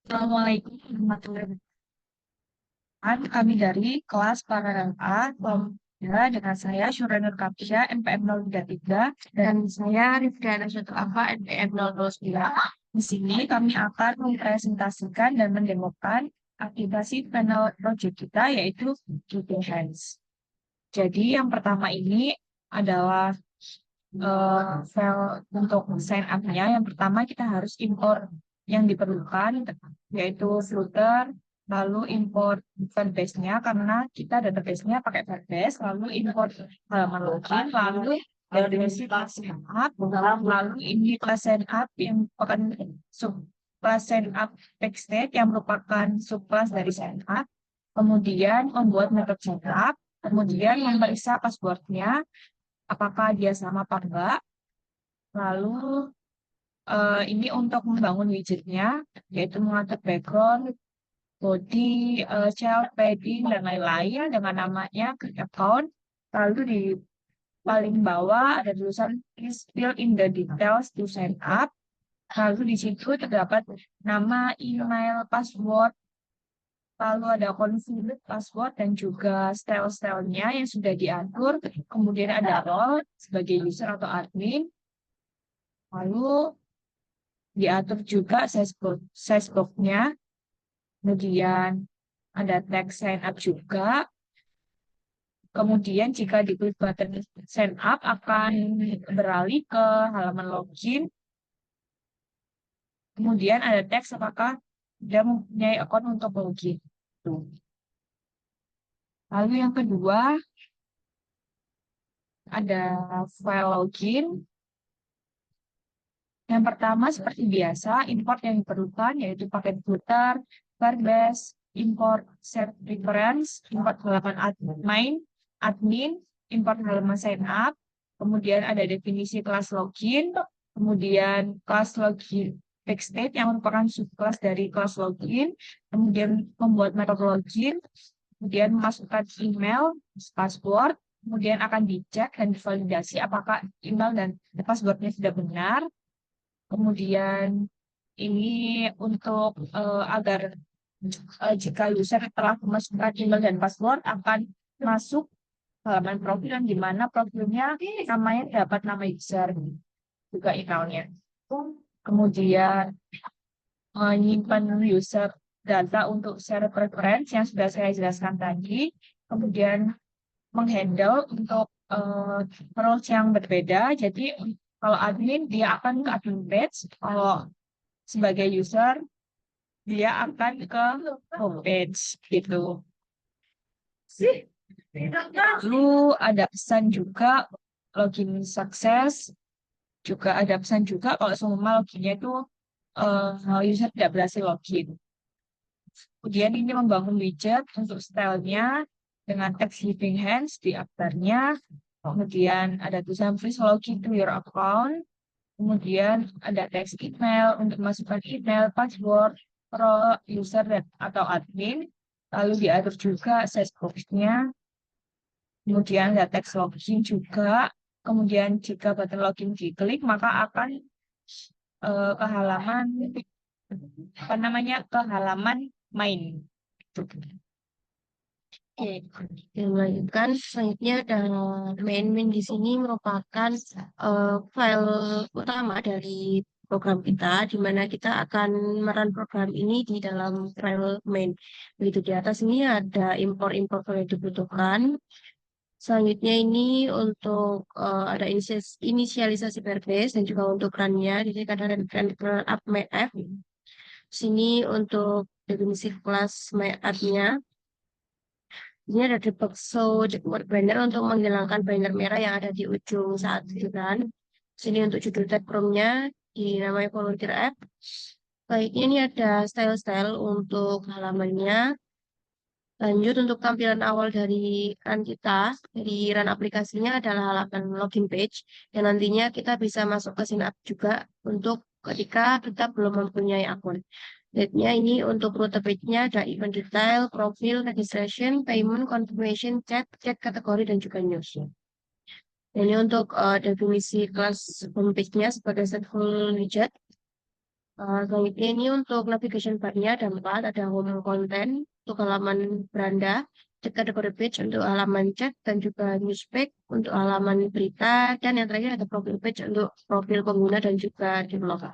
Assalamualaikum warahmatullahi wabarakatuh. Kami dari kelas Paralel A, kelompok 3, dengan saya Syuranur Kapsya, NPM 033, dan saya Rifdana Syutu Afa, NPM 029. Di sini kami akan mempresentasikan dan mendemokan aplikasi panel project kita, yaitu Giving Hands. Jadi yang pertama ini adalah file untuk sign up-nya. Yang pertama kita harus import yang diperlukan, yaitu Flutter, lalu import Firebase-nya karena kita database-nya pakai Firebase, lalu import halaman login, lalu dari kelas sign up, lalu ini kelas sign up yang merupakan sub kelas sign up backstage yang merupakan subclass dari sign up, kemudian membuat metode sign up, kemudian memeriksa password-nya apakah dia sama apa enggak. Lalu ini untuk membangun widgetnya, yaitu mengatur background, body, child, padding, dan lain-lain dengan namanya create account. Lalu di paling bawah ada tulisan please fill in the details to sign up. Lalu di situ terdapat nama, email, password, lalu ada configure password dan juga style-stylenya yang sudah diatur. Kemudian ada role sebagai user atau admin. Lalu diatur juga size box-nya. Kemudian ada tag sign up juga. Kemudian jika diklik button sign up akan beralih ke halaman login. Kemudian ada teks apakah dia mempunyai akun untuk login. Tuh. Lalu yang kedua ada file login. Yang pertama seperti biasa import yang diperlukan yaitu paket footer, Firebase, import set reference, import halaman admin, import halaman sign up, kemudian ada definisi kelas login, kemudian kelas login backstage yang merupakan subclass dari kelas login, kemudian membuat metode login, kemudian memasukkan email, password, kemudian akan dicek dan divalidasi apakah email dan passwordnya sudah benar. Kemudian ini untuk agar jika user telah memasukkan email dan password akan masuk halaman profil yang dimana profilnya namanya dapat nama user juga emailnya. Kemudian menyimpan user data untuk share preference yang sudah saya jelaskan tadi. Kemudian menghandle untuk roles yang berbeda. Jadi kalau admin dia akan ke admin page, kalau sebagai user dia akan ke homepage gitu. Lalu ada pesan juga login sukses, juga ada pesan juga kalau semua loginnya itu user tidak berhasil login. Kemudian ini membangun widget untuk stylenya dengan text giving hands di afternya. Kemudian ada tulisan please login to your account. Kemudian ada text email untuk masukkan email, password, role, user, atau admin. Lalu diatur juga size box-nya. Kemudian ada text login juga. Kemudian jika button login diklik, maka akan ke halaman, apa namanya, ke halaman main. Oke, yang melanjutkan selanjutnya ada main di sini merupakan file utama dari program kita, di mana kita akan merun program ini di dalam file main. Begitu di atas ini ada import-import yang dibutuhkan. Selanjutnya ini untuk ada inisialisasi Firebase dan juga untuk run-nya. Jadi ada run up main sini untuk definisi kelas main-nya. Ini ada debug show checkboard banner untuk menghilangkan banner merah yang ada di ujung saat giliran. Sini untuk judul tag Chrome-nya dinamai volunteer app. Baiknya ini ada style-style untuk halamannya. Lanjut untuk tampilan awal dari run kita, dari run aplikasinya adalah halaman login page. Dan nantinya kita bisa masuk ke sign up juga untuk ketika kita belum mempunyai akun. Lihatnya ini untuk rute page-nya ada event detail, profil, registration, payment, confirmation, chat kategori, dan juga news. Ini untuk definisi kelas homepage-nya sebagai stateful widget. Selanjutnya ini untuk navigation bar-nya ada 4, ada home content untuk halaman beranda, cek category page untuk halaman chat, dan juga news page untuk halaman berita, dan yang terakhir ada profile page untuk profil pengguna dan juga developer.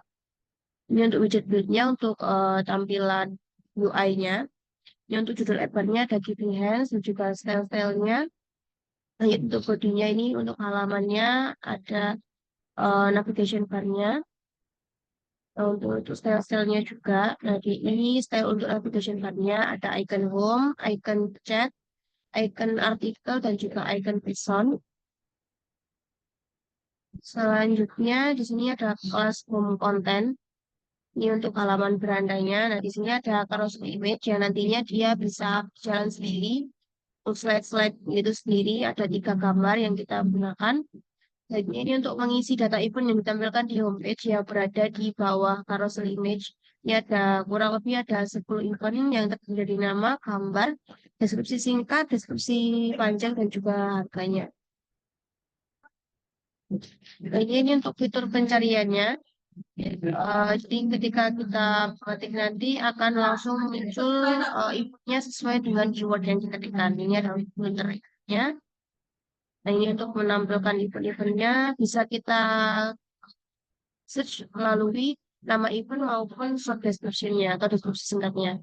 Ini untuk widget build-nya untuk tampilan UI-nya. Ini untuk judul lebarnya ada giving hands dan juga style-stylenya. Nah, untuk bodinya ini untuk halamannya ada navigation bar-nya. Nah, untuk style-stylenya juga. Nah, ini style untuk navigation bar-nya ada icon home, icon chat, icon artikel, dan juga icon person. Selanjutnya di sini ada kelas home content. Ini untuk halaman berandanya. Nah, di sini ada carousel image yang nantinya dia bisa jalan sendiri. Untuk slide-slide itu sendiri ada 3 gambar yang kita gunakan. Dan ini untuk mengisi data event yang ditampilkan di homepage yang berada di bawah carousel image. Ini ada kurang lebih ada 10 event yang terdiri dari nama, gambar, deskripsi singkat, deskripsi panjang, dan juga harganya. Nah, ini untuk fitur pencariannya. Jadi ketika kita ketik nanti akan langsung muncul eventnya sesuai dengan keyword yang kita ketikkan. Ini adalah filternya. Nah, ini untuk menampilkan event-eventnya bisa kita search melalui nama event maupun short description-nya atau deskripsi singkatnya.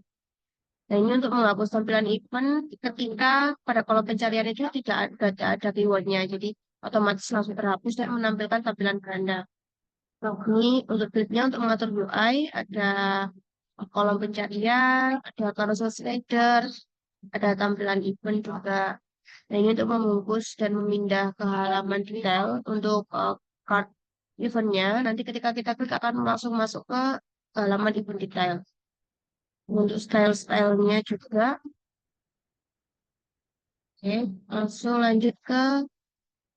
Nah, ini untuk menghapus tampilan event ketika pada kolom pencarian itu tidak ada keywordnya. Jadi otomatis langsung terhapus dan menampilkan tampilan ganda. Nah, ini untuk build-nya untuk mengatur UI ada kolom pencarian, ada carousel slider, ada tampilan event juga. Nah, ini untuk membungkus dan memindah ke halaman detail untuk card eventnya. Nanti ketika kita klik akan langsung masuk ke halaman event detail. Untuk style-stylenya juga. Oke, langsung lanjut ke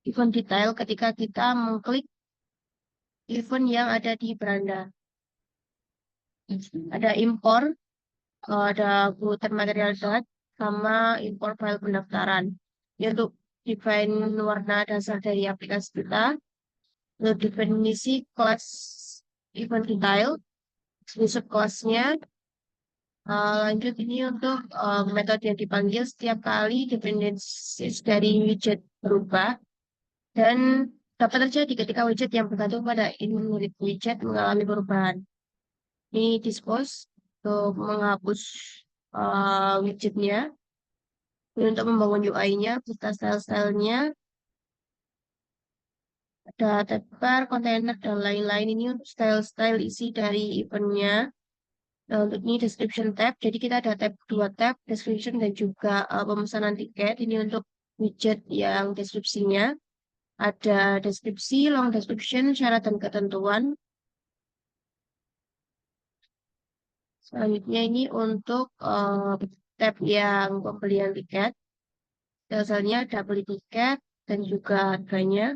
event detail ketika kita mengklik event yang ada di beranda. Ada impor, ada bulletin material dat, sama impor file pendaftaran. Ini untuk define warna dasar dari aplikasi kita. Untuk definisi kelas event detail, besok kelasnya. Lanjut ini untuk metode yang dipanggil setiap kali dependensi dari widget berubah dan dapat terjadi ketika widget yang bergantung pada init widget mengalami perubahan. Ini dispose untuk menghapus widgetnya. Ini untuk membangun UI-nya, kita style-stylenya, ada tab bar, kontainer, dan lain-lain. Ini untuk style-style isi dari eventnya. Nah, untuk ini description tab, jadi kita ada dua tab, description dan juga pemesanan tiket. Ini untuk widget yang deskripsinya. Ada deskripsi, long description, syarat dan ketentuan. Selanjutnya ini untuk tab yang pembelian tiket. Dasarnya ada beli tiket dan juga harganya.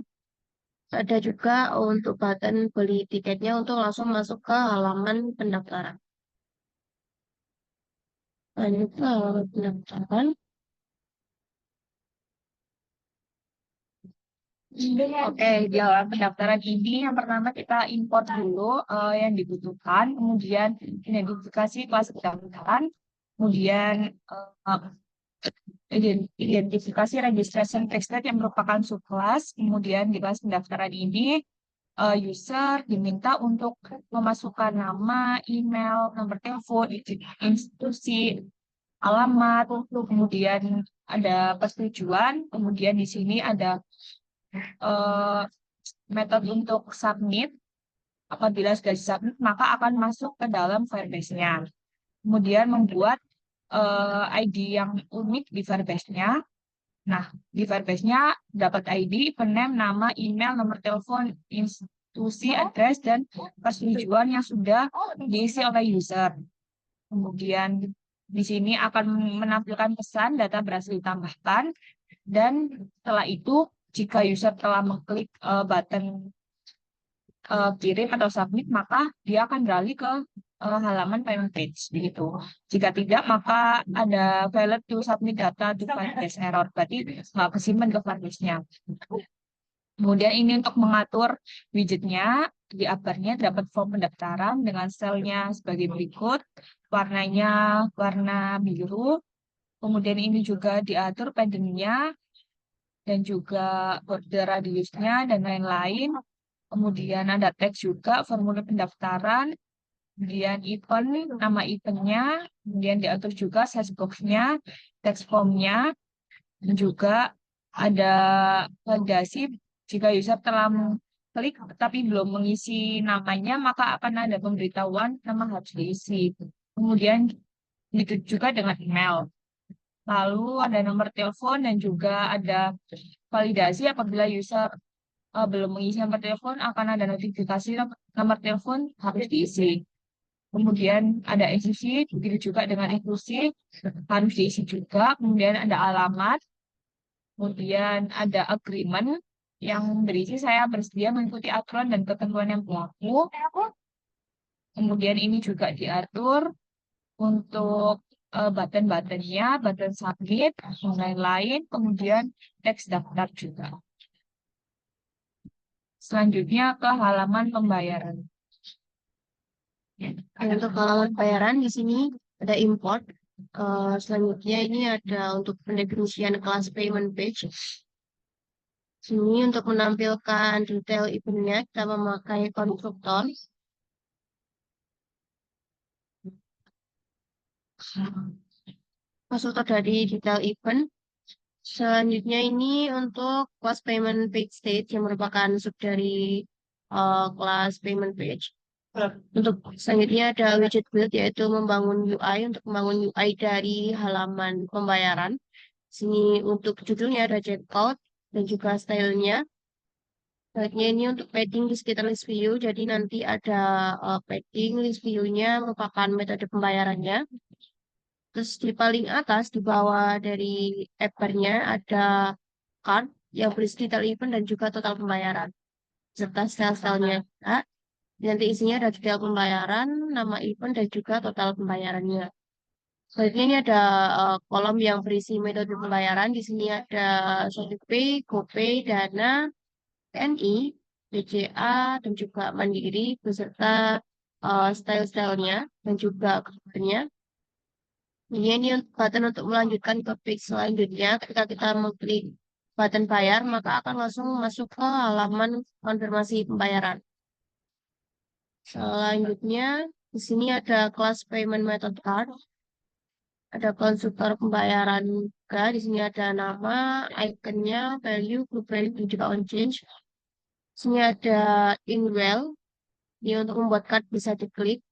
Ada juga untuk button beli tiketnya untuk langsung masuk ke halaman pendaftaran. Lanjut ke halaman pendaftaran. Oke, di halaman pendaftaran ini yang pertama kita import dulu yang dibutuhkan, kemudian identifikasi kelas pendaftaran, kemudian identifikasi registration text yang merupakan subkelas, kemudian di kelas pendaftaran ini user diminta untuk memasukkan nama, email, nomor telepon, institusi, alamat, kemudian ada persetujuan, kemudian di sini ada eh, metode untuk submit. Apabila sudah submit, maka akan masuk ke dalam Firebase-nya. Kemudian membuat ID yang unik di Firebase-nya. Nah, di Firebase-nya dapat ID, pename, nama, email, nomor telepon, institusi, address, dan persetujuan yang sudah diisi oleh user. Kemudian di sini akan menampilkan pesan data berhasil ditambahkan. Dan setelah itu, jika user telah mengklik button kirim atau submit, maka dia akan beralih ke halaman payment page begitu. Jika tidak, maka ada failed to submit data to Firebase error, berarti nggak kesimpan ke Firebase-nya. Kemudian ini untuk mengatur widgetnya, di uppernya dapat form pendaftaran dengan selnya sebagai berikut. Warnanya warna biru. Kemudian ini juga diatur paddingnya dan juga border radiusnya dan lain-lain. Kemudian ada teks juga, formulir pendaftaran, kemudian event, nama eventnya, kemudian diatur juga size box-nya, teks formnya, dan juga ada validasi jika user telah klik tapi belum mengisi namanya, maka akan ada pemberitahuan nama harus diisi. Kemudian itu juga dengan email. Lalu ada nomor telepon dan juga ada validasi apabila user belum mengisi nomor telepon akan ada notifikasi nomor telepon harus diisi. Kemudian ada inclusi, begitu juga dengan inklusi harus diisi juga. Kemudian ada alamat, kemudian ada agreement yang berisi saya bersedia mengikuti aturan dan ketentuan yang berlaku. Kemudian ini juga diatur untuk button-buttonnya, button submit, dan lain-lain. Kemudian teks daftar juga. Selanjutnya ke halaman pembayaran. Untuk halaman pembayaran di sini ada import. Selanjutnya ini ada untuk pendefinisian kelas payment page. Sini untuk menampilkan detail eventnya kita memakai konstruktor. Konstruktor dari detail event. Selanjutnya ini untuk kelas payment page state yang merupakan sub dari kelas payment page. Untuk selanjutnya ada widget build yaitu membangun UI untuk membangun UI dari halaman pembayaran. Sini untuk judulnya ada checkout dan juga stylenya. Selanjutnya ini untuk padding di sekitar list view. Jadi nanti ada padding list view-nya merupakan metode pembayarannya. Terus di paling atas di bawah dari appernya ada card yang berisi detail event dan juga total pembayaran serta style-stylenya juga. Nanti isinya ada detail pembayaran, nama event, dan juga total pembayarannya. Selanjutnya ini ada kolom yang berisi metode pembayaran. Di sini ada ShopeePay, GoPay, Dana, TNI, BCA, dan juga Mandiri, beserta style-stylenya dan juga covernya. Ini button untuk melanjutkan ke page selanjutnya. Ketika kita mengklik button bayar, maka akan langsung masuk ke halaman konfirmasi pembayaran. Selanjutnya, di sini ada kelas payment method card. Ada konstruktor pembayaran juga. Di sini ada nama, ikonnya, value, blueprint, dan juga on change. Di sini ada inwell. Ini untuk membuat card bisa diklik.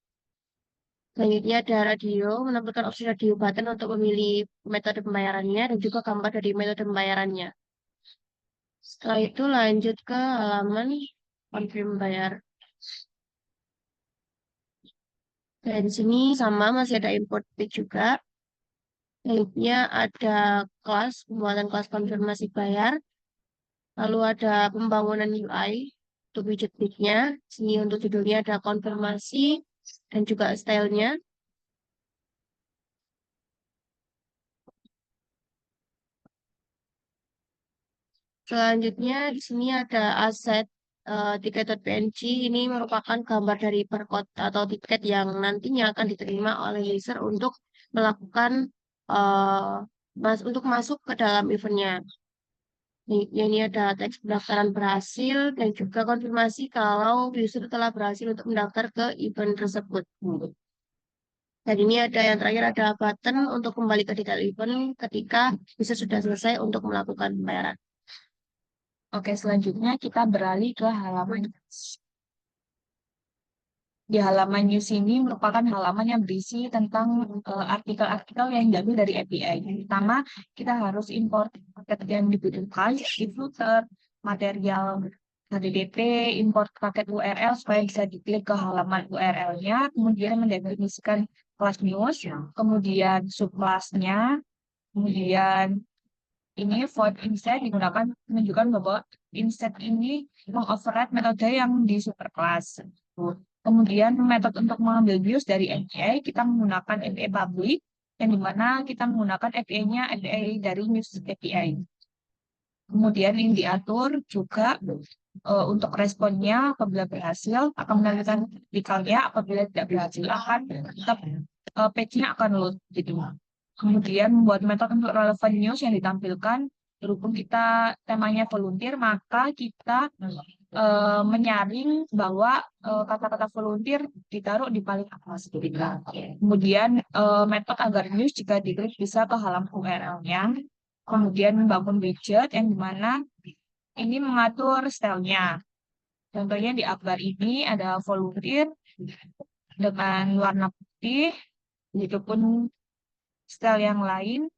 Selanjutnya ada radio, menampilkan opsi radio button untuk memilih metode pembayarannya dan juga gambar dari metode pembayarannya. Setelah itu lanjut ke halaman confirm bayar. Dan di sini sama masih ada import page juga. Selanjutnya ada kelas, pembuatan kelas konfirmasi bayar. Lalu ada pembangunan UI untuk widget page-nya. Sini untuk judulnya ada konfirmasi dan juga stylenya. Selanjutnya di sini ada aset tiket.png. Ini merupakan gambar dari barcode atau tiket yang nantinya akan diterima oleh user untuk melakukan untuk masuk ke dalam eventnya. Ini ada teks pendaftaran berhasil dan juga konfirmasi kalau user telah berhasil untuk mendaftar ke event tersebut. Dan ini ada yang terakhir ada button untuk kembali ke detail event ketika user sudah selesai untuk melakukan pembayaran. Oke, selanjutnya kita beralih ke halaman di halaman news ini merupakan halaman yang berisi tentang artikel-artikel yang diambil dari API. Pertama, kita harus import paket yang dibutuhkan di Flutter, material HTTP, import paket URL supaya bisa diklik ke halaman URL-nya, kemudian mendefinisikan kelas news, kemudian subkelasnya, kemudian ini void inset digunakan menunjukkan bahwa inset ini mengoverride metode yang di superclass. Kemudian metode untuk mengambil views dari API, kita menggunakan API public, yang dimana kita menggunakan API-nya API dari news API. Kemudian yang diatur juga untuk responnya apabila berhasil akan menampilkan artikelnya, apabila tidak berhasil akan tetap page-nya akan load gitu. Kemudian membuat metode untuk relevant news yang ditampilkan, berhubung kita temanya volunteer, maka kita menyaring bahwa kata-kata volunteer ditaruh di paling atas. Kemudian metode agar news jika diklik bisa ke halaman URL-nya. Kemudian membangun widget yang dimana ini mengatur stylenya. Contohnya di akbar ini ada volunteer dengan warna putih, begitupun style yang lain.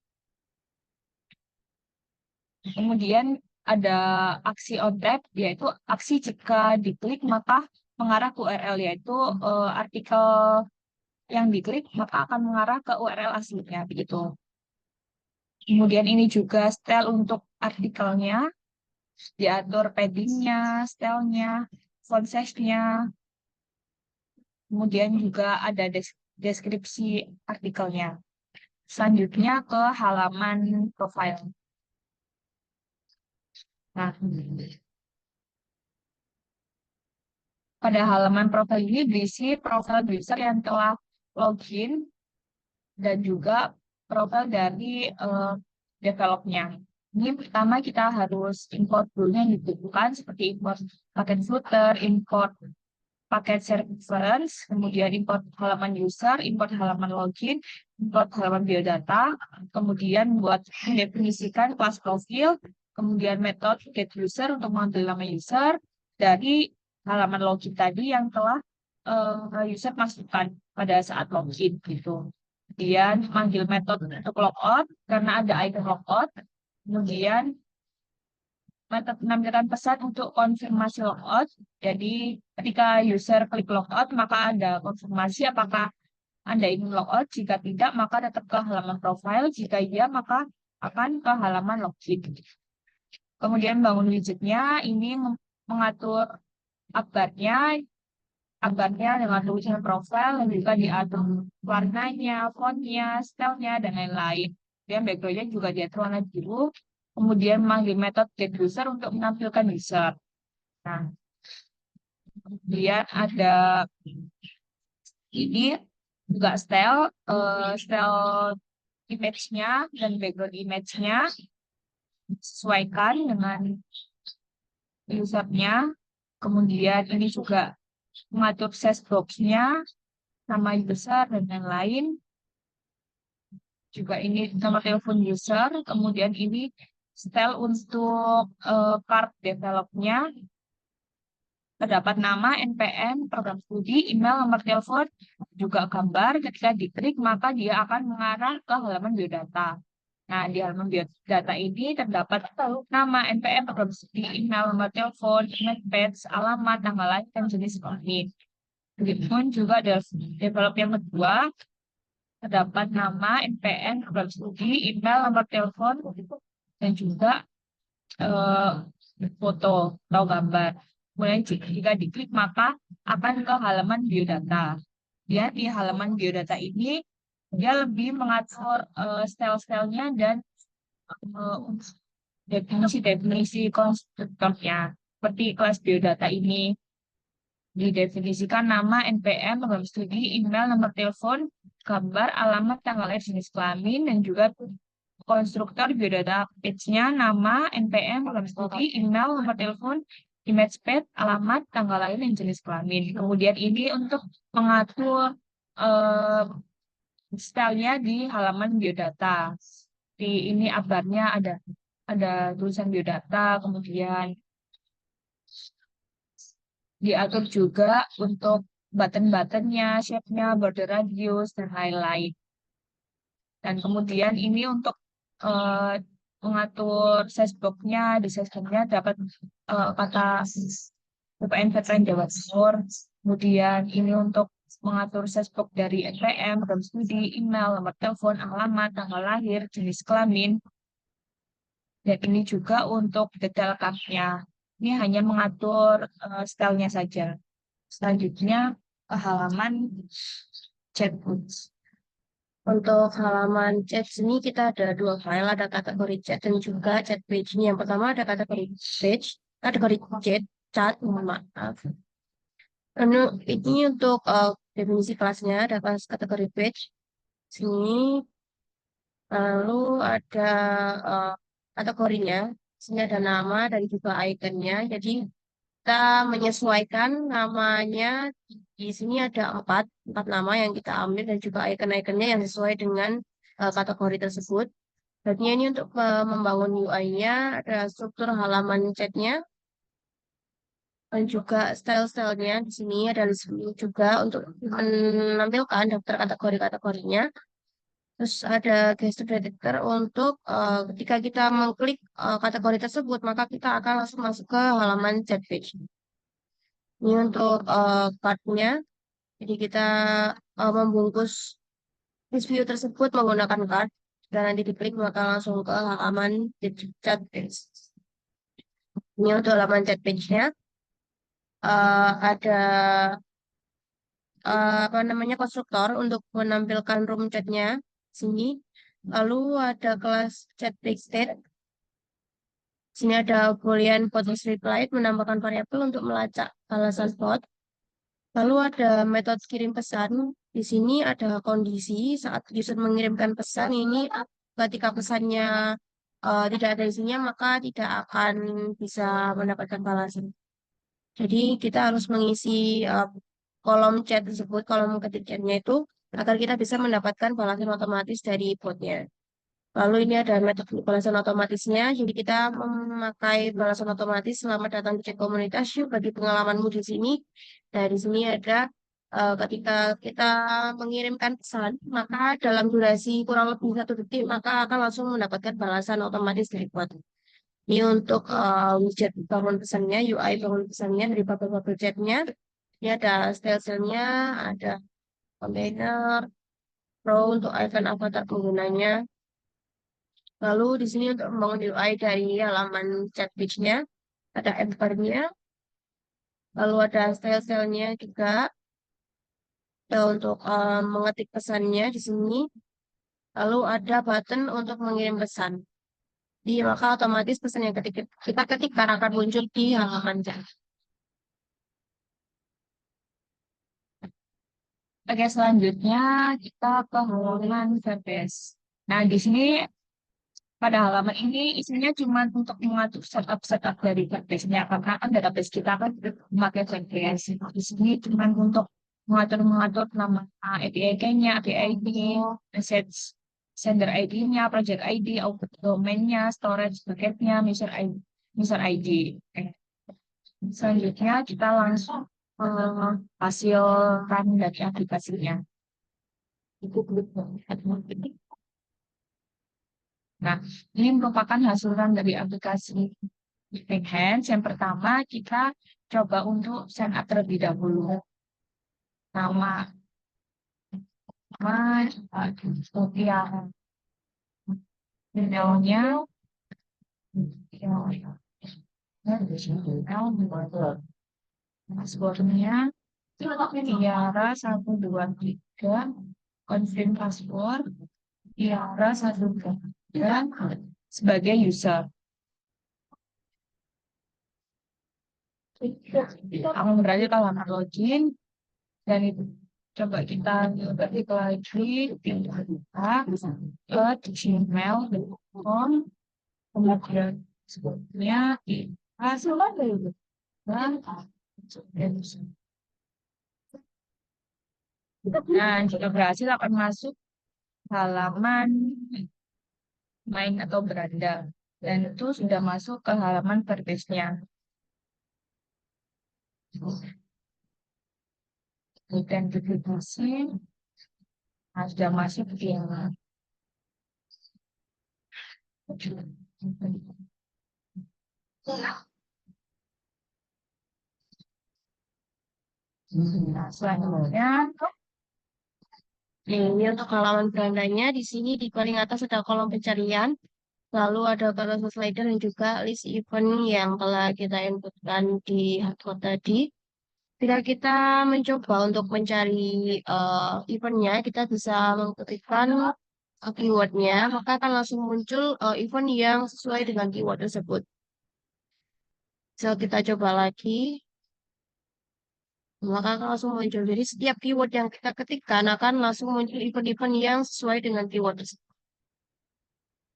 Kemudian ada aksi on tap, yaitu aksi jika diklik maka mengarah ke URL, yaitu artikel yang diklik maka akan mengarah ke URL aslinya, begitu. Kemudian ini juga style untuk artikelnya, diatur paddingnya, stylenya, font size-nya. Kemudian juga ada deskripsi artikelnya. Selanjutnya ke halaman profile. Nah, pada halaman profil ini berisi profil user yang telah login dan juga profil dari developnya. Ini pertama kita harus import dulu yang dibutuhkan seperti import paket footer, import paket reference, kemudian import halaman user, import halaman login, import halaman biodata, kemudian buat mendefinisikan kelas profil, kemudian metode get user untuk mengambil nama user dari halaman login tadi yang telah user masukkan pada saat login gitu. Kemudian manggil metode untuk logout karena ada icon logout. Kemudian metode menampilkan pesan untuk konfirmasi logout. Jadi ketika user klik logout maka ada konfirmasi apakah Anda ingin logout. Jika tidak maka tetap ke halaman profile. Jika iya maka akan ke halaman login. Kemudian bangun widgetnya, ini mengatur akbarnya dengan tulisan profil dan juga diatur warnanya, fontnya, stylenya, dan lain-lain. Kemudian backgroundnya juga diatur warna biru. Kemudian memanggil metode get user untuk menampilkan user. Nah, kemudian ada ini juga style image-nya dan background image-nya sesuaikan dengan usernya. Kemudian ini juga mengatur size box-nya, nama user, dan lain-lain. Juga ini nomor telepon user. Kemudian ini style untuk part develop-nya. Terdapat nama, NPM, program studi, email, nomor telepon, juga gambar. Ketika diklik, maka dia akan mengarah ke halaman biodata. Nah, di halaman biodata ini terdapat nama, NPM, program studi, email, nomor telepon, email badge, alamat, tanggal lahir, dan jenis kelamin. Begitupun juga develop yang kedua, terdapat nama, NPM, program studi, email, nomor telepon, dan juga foto atau gambar. Kemudian jika diklik maka akan ke halaman biodata. Dia di halaman biodata ini dia lebih mengatur style-stylenya dan definisi-definisi konstruktornya. Seperti kelas biodata ini didefinisikan nama, NPM, program studi, email, nomor telepon, gambar, alamat, tanggal lahir, jenis kelamin, dan juga konstruktor biodata page-nya, nama, NPM, program studi, email, nomor telepon, image page, alamat, tanggal lahir, dan jenis kelamin. Kemudian ini untuk mengatur stylenya di halaman biodata. Di ini akbarnya ada tulisan biodata, kemudian diatur juga untuk button-buttonnya, shape-nya, border radius, dan lain-lain. Dan kemudian ini untuk mengatur size box-nya, di size box-nya dapat kata UPN Veteran Jawa Timur. Kemudian ini untuk mengatur size box dari NPM, program studi, email, nomor telepon, alamat, tanggal lahir, jenis kelamin. Dan ini juga untuk detail card-nya. Ini hanya mengatur stylenya saja. Selanjutnya ke halaman chat books. Untuk halaman chat ini kita ada dua file, ada kategori chat dan juga chat page. Ini yang pertama ada kategori page, kategori chat. chat, mohon maaf. Ini untuk definisi kelasnya, ada kelas kategori page. Sini, lalu ada eh, kategorinya. Sini ada nama dan juga ikonnya. Jadi kita menyesuaikan namanya. Di sini ada empat nama yang kita ambil dan juga icon-iconnya yang sesuai dengan kategori tersebut. Berarti ini untuk membangun UI-nya, ada struktur halaman chatnya, dan juga style-stylenya. Di sini ada list view juga untuk menampilkan daftar kategori-kategorinya. Terus ada gesture detector untuk ketika kita mengklik kategori tersebut, maka kita akan langsung masuk ke halaman chat page. Ini untuk card-nya. Jadi kita membungkus list view tersebut menggunakan card. Dan nanti diklik maka langsung ke halaman chat page. Ini untuk halaman chat page-nya. Ada apa namanya konstruktor untuk menampilkan room chatnya sini. Lalu ada kelas chat text state. Sini ada boolean post reply menambahkan variabel untuk melacak balasan bot. Lalu ada metode kirim pesan. Di sini ada kondisi saat user mengirimkan pesan ini ketika pesannya tidak ada isinya maka tidak akan bisa mendapatkan balasan. Jadi kita harus mengisi kolom chat tersebut, kolom ketik chatnya itu agar kita bisa mendapatkan balasan otomatis dari botnya. Lalu ini ada metode balasan otomatisnya. Jadi kita memakai balasan otomatis selamat datang di chat komunitas. Yuk, bagi pengalamanmu di sini. Dari sini ada ketika kita mengirimkan pesan, maka dalam durasi kurang lebih 1 detik, maka akan langsung mendapatkan balasan otomatis dari bot. Ini untuk widget bangun pesannya, UI bangun pesannya dari bubble chatnya. Ini ada style-stylenya, ada container, pro untuk icon avatar penggunanya. Lalu di sini untuk membangun UI dari halaman chat page-nya, ada bar-nya, lalu ada style-stylenya juga. Ada untuk mengetik pesannya di sini. Lalu ada button untuk mengirim pesan. Di maka otomatis pesan yang kita ketikkan akan muncul di halaman chat. Oke, selanjutnya kita ke halaman VPS. Nah, di sini pada halaman ini isinya cuma untuk mengatur setup dari database-nya karena kan database kita kan memakai VPS. Di sini cuma untuk mengatur nama API key-nya, API ID, message sender ID-nya, project ID, output domain-nya, storage bucket-nya, user ID. Oke. Selanjutnya kita langsung ke hasil run dari aplikasinya. Itu klik Nah, ini merupakan hasil dari aplikasi Enhance. Yang pertama, kita coba untuk sign up terlebih dahulu. Nama, kemudian emailnya, passwordnya, Tiara 123, confirm password, Tiara 123 sebagai user. Akan berarti kalau login dan itu coba kita ketik lagi kita ke gmail.com kemudian sebutnya kita selesai dan nah jika berhasil akan masuk halaman main atau beranda dan itu sudah masuk ke halaman verbase-nya. Identifikasi sudah masuk di nah, selanjutnya Ini untuk halaman berandanya, di sini di paling atas ada kolom pencarian, lalu ada cursor slider dan juga list event yang telah kita inputkan di hardcode tadi. Bila kita mencoba untuk mencari eventnya, kita bisa mengetikkan keywordnya, maka akan langsung muncul event yang sesuai dengan keyword tersebut. Misal kita coba lagi, maka akan langsung muncul. Jadi setiap keyword yang kita ketikkan akan langsung muncul event-event yang sesuai dengan keyword tersebut.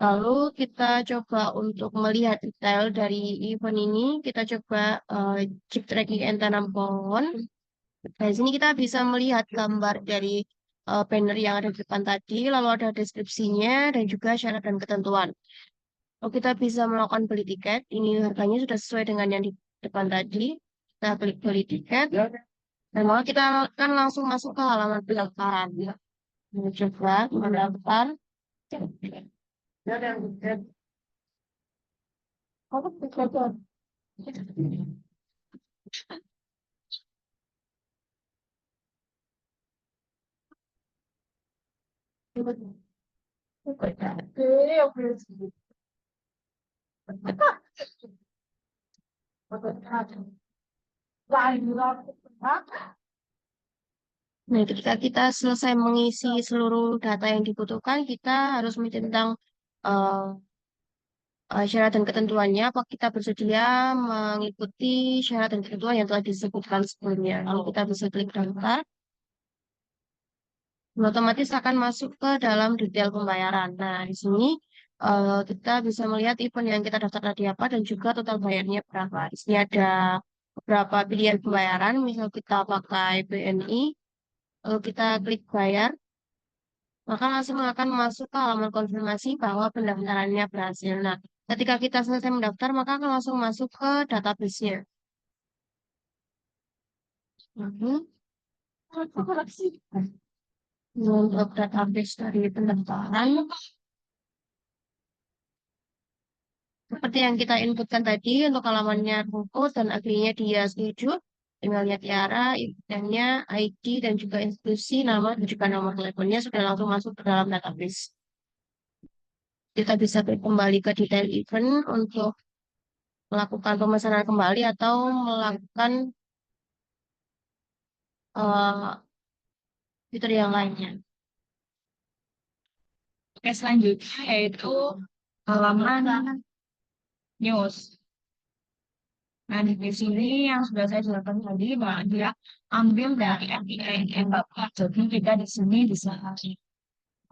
Lalu kita coba untuk melihat detail dari event ini, kita coba chip tracking and tanam pohon. Nah, di sini kita bisa melihat gambar dari banner yang ada di depan tadi, lalu ada deskripsinya dan juga syarat dan ketentuan. Lalu kita bisa melakukan beli tiket. Ini harganya sudah sesuai dengan yang di depan tadi. Kita klik beli tiket. Dan maka kita akan langsung masuk ke halaman pendaftaran. Kita coba mendaftar. Nah, ketika kita selesai mengisi seluruh data yang dibutuhkan, kita harus tentang eh, syarat dan ketentuannya. Apa kita bersedia mengikuti syarat dan ketentuan yang telah disebutkan sebelumnya. Lalu kita bisa klik daftar. Otomatis akan masuk ke dalam detail pembayaran. Nah, di sini kita bisa melihat event yang kita daftar tadi apa dan juga total bayarnya berapa. Di sini ada beberapa pilihan pembayaran. Misal kita pakai BNI, lalu kita klik bayar, maka langsung akan masuk ke halaman konfirmasi bahwa pendaftarannya berhasil. Nah, ketika kita selesai mendaftar, maka akan langsung masuk ke database-nya. Mhm. Untuk database dari pendaftaran, seperti yang kita inputkan tadi, untuk halamannya rumput dan akhirnya dia setuju, emailnya Tiara, emailnya, ID, dan juga institusi, nama, dan juga nomor teleponnya sudah langsung masuk ke dalam database. Kita bisa kembali ke detail event untuk melakukan pemesanan kembali atau melakukan fitur yang lainnya. Oke, selanjutnya yaitu halaman news. Nah, di sini yang sudah saya jelaskan tadi bahwa dia ambil dari FIIN Bapak. Jadi kita di sini bisa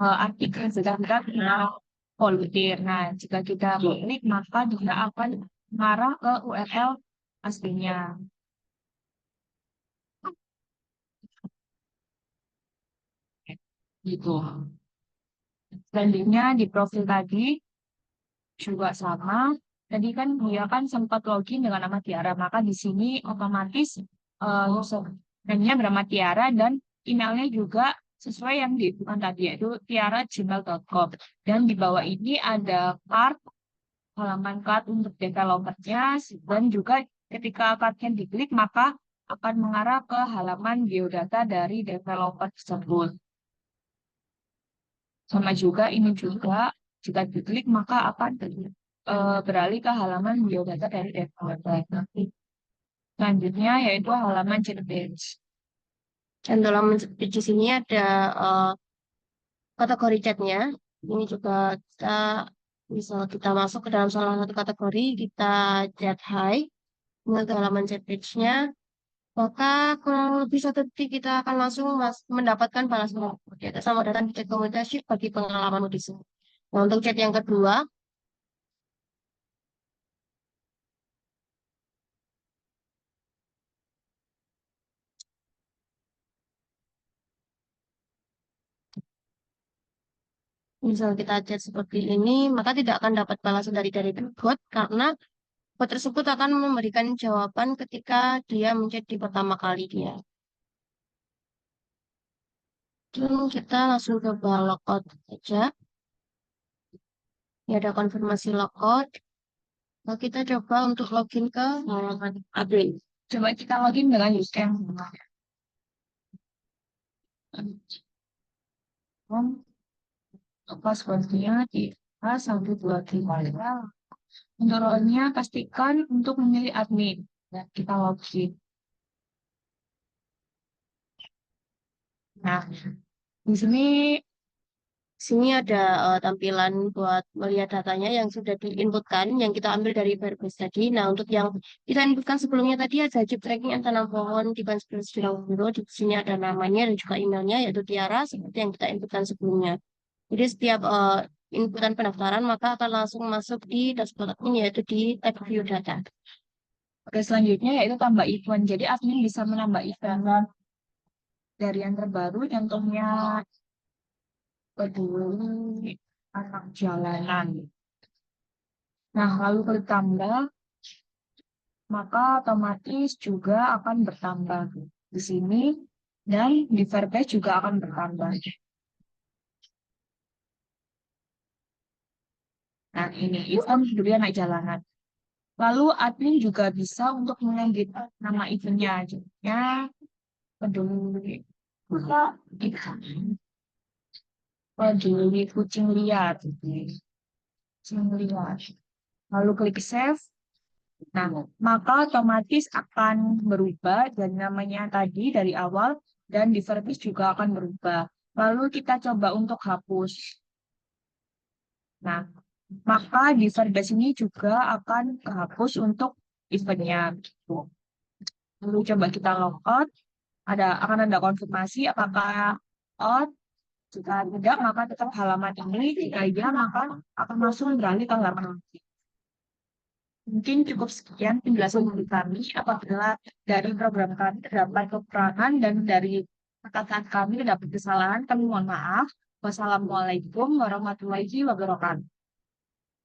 artikel sedang kita kenal volunteer. Nah, jika kita klik maka dia akan mengarah ke URL aslinya. Gitu. Selanjutnya di profil tadi juga sama. Tadi kan dia kan sempat login dengan nama Tiara, maka di sini otomatis username-nya bernama Tiara dan emailnya juga sesuai yang dibutuhkan tadi yaitu tiara@gmail.com. Dan di bawah ini ada card, halaman card untuk developernya dan juga ketika cardnya diklik maka akan mengarah ke halaman biodata dari developer tersebut. Sama juga ini juga jika diklik maka akan beralih ke halaman biodata dari developer. Selanjutnya yaitu halaman chat page. Dan dalam di sini ada kategori chatnya. Ini juga kita misal kita masuk ke dalam salah satu kategori, kita chat hi, ke halaman chat page-nya, maka kurang lebih 1 detik kita akan langsung mendapatkan balasan di atas sama datang di chat komunikasi bagi pengalamanmu di sini. Nah, untuk chat yang kedua, misal kita chat seperti ini, maka tidak akan dapat balasan dari bot karena bot tersebut akan memberikan jawaban ketika dia menchat di pertama kali dia. Kita langsung coba logout aja. Ini ada konfirmasi logout. Nah, kita coba untuk login ke halaman admin. Coba kita login dengan username. Passwordnya di A123. Untuk role-nya pastikan untuk memilih admin. Ya, kita login. Nah, di sini Sini ada tampilan buat melihat datanya yang sudah diinputkan, yang kita ambil dari Firebase tadi. Nah, untuk yang kita inputkan sebelumnya tadi ada chip tracking yang tanam pohon di Bank Di sini ada namanya dan juga emailnya, yaitu Tiara, seperti yang kita inputkan sebelumnya. Jadi setiap inputan pendaftaran maka akan langsung masuk di dashboard admin, yaitu di tab view data. Oke, selanjutnya yaitu tambah event. Jadi admin bisa menambah event dari yang terbaru, contohnya peduli anak jalanan. Nah, lalu klik tambah, maka otomatis juga akan bertambah di sini dan di Firebase juga akan bertambah. Nah, ini event peduli anak jalanan. Lalu admin juga bisa untuk mengedit nama eventnya. Jadinya peduli peduli kucing liar. Kucing liar. Lalu klik save. Nah, maka otomatis akan berubah dari namanya tadi dari awal dan di service juga akan berubah. Lalu kita coba untuk hapus. Nah, maka di service ini juga akan kehapus untuk eventnya. Gitu. Lalu coba kita logout. Akan ada konfirmasi apakah out. Jika tidak, maka tetap halaman ini. Jika iya, maka akan langsung beralih ke halaman ini. Mungkin cukup sekian penjelasan dari kami. Apabila dari program kami terdapat kekurangan dan dari perkataan kami terdapat kesalahan, kami mohon maaf. Wassalamualaikum warahmatullahi wabarakatuh.